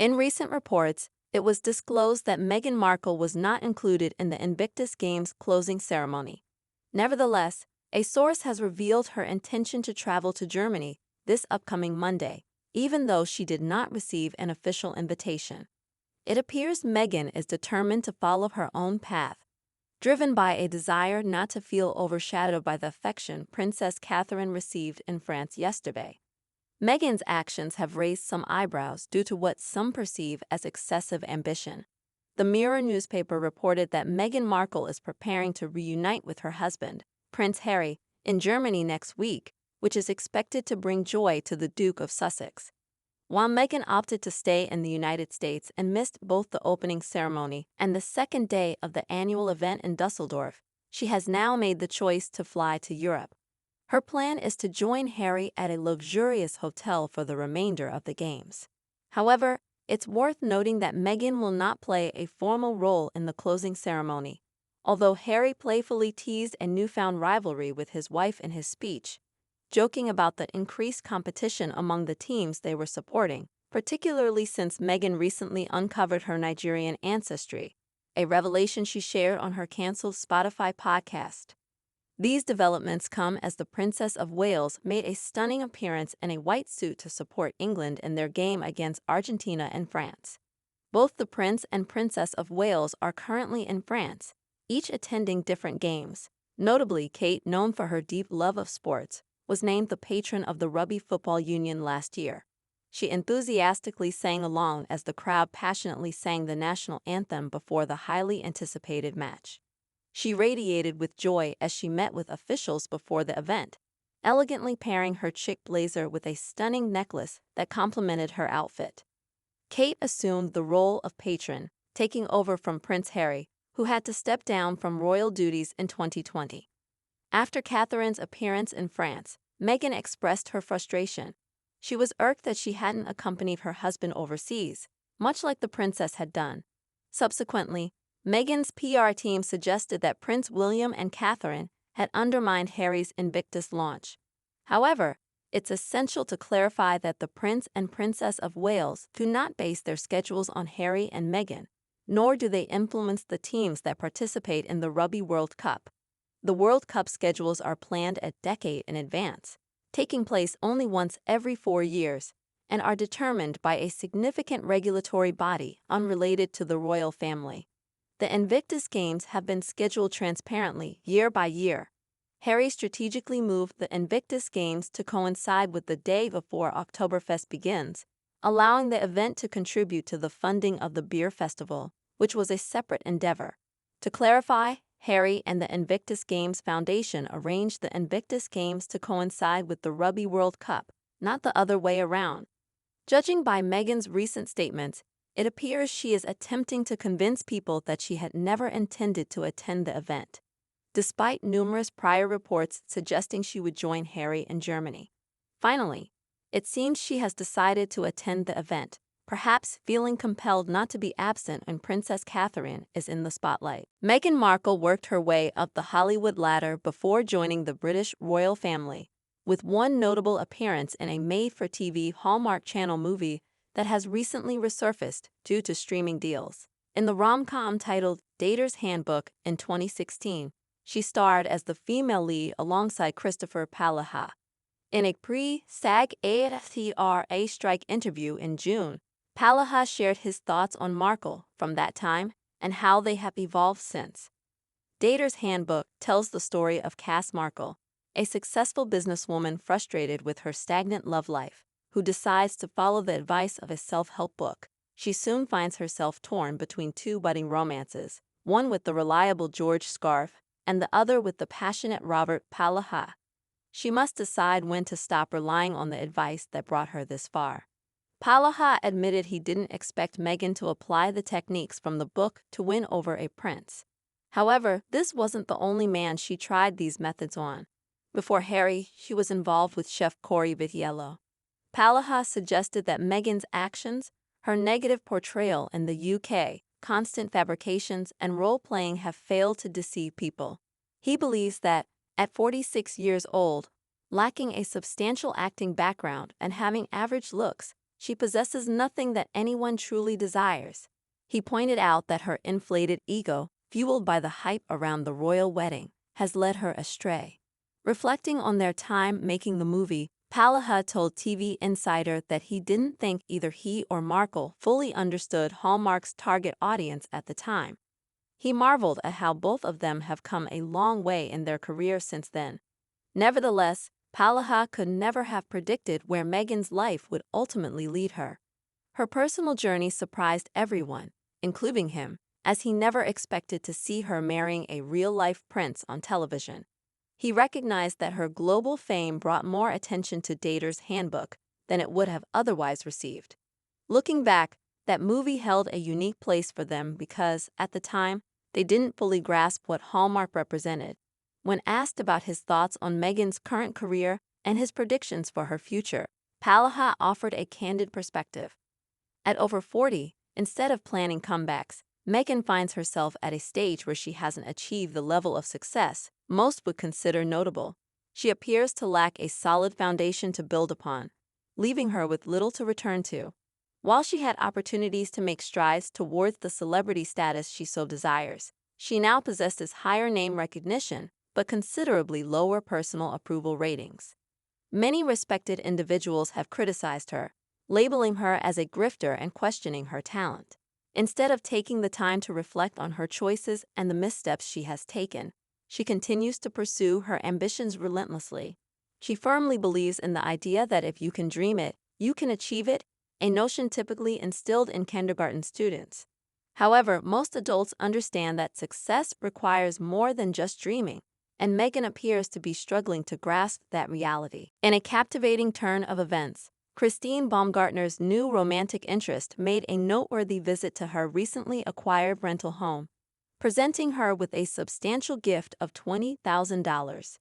In recent reports, it was disclosed that Meghan Markle was not included in the Invictus Games closing ceremony. Nevertheless, a source has revealed her intention to travel to Germany this upcoming Monday, even though she did not receive an official invitation. It appears Meghan is determined to follow her own path, driven by a desire not to feel overshadowed by the affection Princess Catherine received in France yesterday. Meghan's actions have raised some eyebrows due to what some perceive as excessive ambition. The Mirror newspaper reported that Meghan Markle is preparing to reunite with her husband, Prince Harry, in Germany next week, which is expected to bring joy to the Duke of Sussex. While Meghan opted to stay in the United States and missed both the opening ceremony and the second day of the annual event in Dusseldorf, she has now made the choice to fly to Europe. Her plan is to join Harry at a luxurious hotel for the remainder of the Games. However, it's worth noting that Meghan will not play a formal role in the closing ceremony. Although Harry playfully teased a newfound rivalry with his wife in his speech, joking about the increased competition among the teams they were supporting, particularly since Meghan recently uncovered her Nigerian ancestry, a revelation she shared on her canceled Spotify podcast. These developments come as the Princess of Wales made a stunning appearance in a white suit to support England in their game against Argentina and France. Both the Prince and Princess of Wales are currently in France, each attending different games. Notably, Kate, known for her deep love of sports, was named the patron of the Rugby Football Union last year. She enthusiastically sang along as the crowd passionately sang the national anthem before the highly anticipated match. She radiated with joy as she met with officials before the event, elegantly pairing her chic blazer with a stunning necklace that complemented her outfit. Kate assumed the role of patron, taking over from Prince Harry, who had to step down from royal duties in 2020. After Catherine's appearance in France, Meghan expressed her frustration. She was irked that she hadn't accompanied her husband overseas, much like the princess had done. Subsequently, Meghan's PR team suggested that Prince William and Catherine had undermined Harry's Invictus launch. However, it's essential to clarify that the Prince and Princess of Wales do not base their schedules on Harry and Meghan, nor do they influence the teams that participate in the Rugby World Cup. The World Cup schedules are planned a decade in advance, taking place only once every 4 years, and are determined by a significant regulatory body unrelated to the royal family. The Invictus Games have been scheduled transparently year by year. Harry strategically moved the Invictus Games to coincide with the day before Oktoberfest begins, allowing the event to contribute to the funding of the beer festival, which was a separate endeavor. To clarify, Harry and the Invictus Games Foundation arranged the Invictus Games to coincide with the Rugby World Cup, not the other way around. Judging by Meghan's recent statements, it appears she is attempting to convince people that she had never intended to attend the event, despite numerous prior reports suggesting she would join Harry in Germany. Finally, it seems she has decided to attend the event, perhaps feeling compelled not to be absent when Princess Catherine is in the spotlight. Meghan Markle worked her way up the Hollywood ladder before joining the British royal family, with one notable appearance in a made-for-TV Hallmark Channel movie that has recently resurfaced due to streaming deals. In the rom-com titled Dater's Handbook in 2016, she starred as the female lead alongside Christopher Palaha. In a pre-SAG-AFTRA strike interview in June, Palaha shared his thoughts on Markle from that time and how they have evolved since. Dater's Handbook tells the story of Cass Markle, a successful businesswoman frustrated with her stagnant love life, who decides to follow the advice of a self-help book. She soon finds herself torn between two budding romances, one with the reliable George Scarfe and the other with the passionate Robert Palaha. She must decide when to stop relying on the advice that brought her this far. Palaha admitted he didn't expect Meghan to apply the techniques from the book to win over a prince. However, this wasn't the only man she tried these methods on. Before Harry, she was involved with chef Corey Vitiello. Palaha suggested that Meghan's actions, her negative portrayal in the UK, constant fabrications, and role-playing have failed to deceive people. He believes that, at 46 years old, lacking a substantial acting background and having average looks, she possesses nothing that anyone truly desires. He pointed out that her inflated ego, fueled by the hype around the royal wedding, has led her astray. Reflecting on their time making the movie, Palaha told TV Insider that he didn't think either he or Markle fully understood Hallmark's target audience at the time. He marveled at how both of them have come a long way in their careers since then. Nevertheless, Palaha could never have predicted where Meghan's life would ultimately lead her. Her personal journey surprised everyone, including him, as he never expected to see her marrying a real-life prince on television. He recognized that her global fame brought more attention to Dater's Handbook than it would have otherwise received. Looking back, that movie held a unique place for them because, at the time, they didn't fully grasp what Hallmark represented. When asked about his thoughts on Meghan's current career and his predictions for her future, Palaha offered a candid perspective. At over 40, instead of planning comebacks, Meghan finds herself at a stage where she hasn't achieved the level of success most would consider notable. She appears to lack a solid foundation to build upon, leaving her with little to return to. While she had opportunities to make strides towards the celebrity status she so desires, she now possesses higher name recognition but considerably lower personal approval ratings. Many respected individuals have criticized her, labeling her as a grifter and questioning her talent. Instead of taking the time to reflect on her choices and the missteps she has taken, she continues to pursue her ambitions relentlessly. She firmly believes in the idea that if you can dream it, you can achieve it, a notion typically instilled in kindergarten students. However, most adults understand that success requires more than just dreaming, and Meghan appears to be struggling to grasp that reality. In a captivating turn of events, Christine Baumgartner's new romantic interest made a noteworthy visit to her recently acquired rental home, presenting her with a substantial gift of $20,000.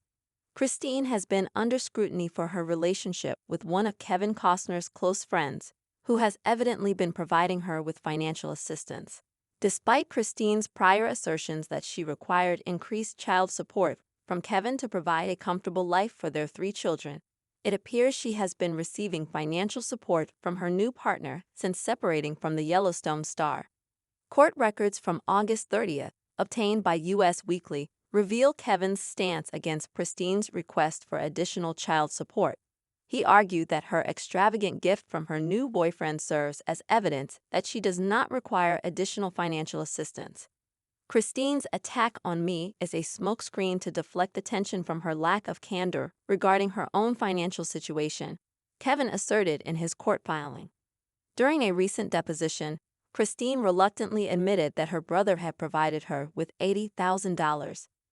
Christine has been under scrutiny for her relationship with one of Kevin Costner's close friends, who has evidently been providing her with financial assistance. Despite Christine's prior assertions that she required increased child support from Kevin to provide a comfortable life for their 3 children, it appears she has been receiving financial support from her new partner since separating from the Yellowstone star. Court records from August 30th, obtained by U.S. Weekly, reveal Kevin's stance against Christine's request for additional child support. He argued that her extravagant gift from her new boyfriend serves as evidence that she does not require additional financial assistance. Christine's attack on me is a smokescreen to deflect attention from her lack of candor regarding her own financial situation, Kevin asserted in his court filing. During a recent deposition, Christine reluctantly admitted that her brother had provided her with $80,000,